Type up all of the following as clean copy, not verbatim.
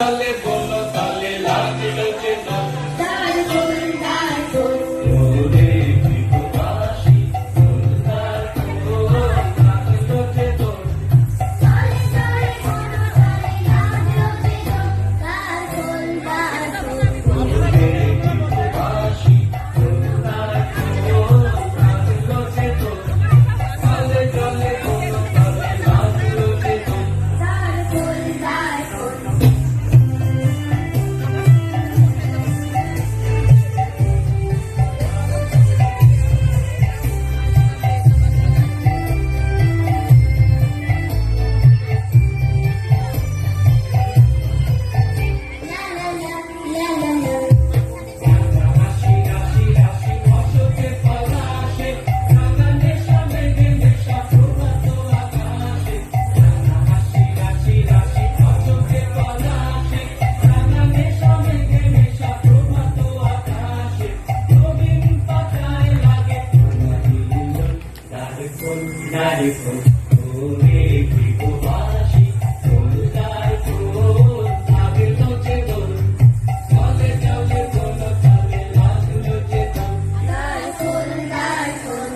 তালে বলো তালে লাগলো যে তার ফুল তার ফুল ওরে বিপদাসী ফুল তার ফুল লাগলো যে তোর তালে তালে কোনো তালে লাগলো যে তার ফুল তার ফুল ওরে বিপদাসী ফুল তার ফুল লাগলো যে তোর তালে তালে বলো তালে লাগলো যে তোর তার ফুল তার ফুল লা লা লা লা লা লা রাশি রাশি রাশি অশোকে পলাশে গানে সবে নেশা প্রভাত আকাশে রাশি রাশি রাশি অশোকে পলাশে গানে সবে নেশা প্রভাত আকাশে নবীন পাতায় লাগে নারকোল নারকোল ওরে বিপদাসী ফুল তার ফুল লাগলো যে তোর তালে তালে বলো তালে লাগলো যে তোর তার ফুল তার ফুল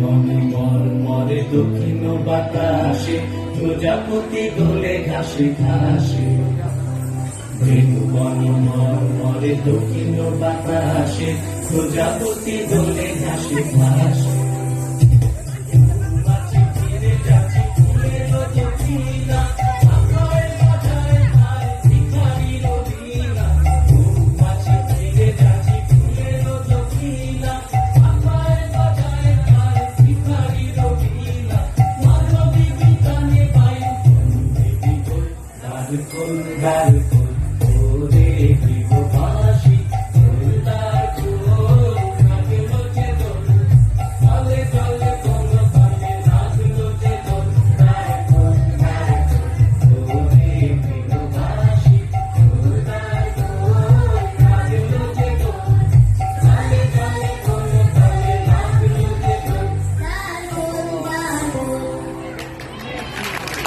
মনে মরে দক্ষিণ বাতাসে প্রজাপতি দোলে ঘাসে ঘাসে বন মরে দক্ষিণ বাতাসে প্রজাপতি দোলে ঘাসে ঘাসে Darkul, darkul.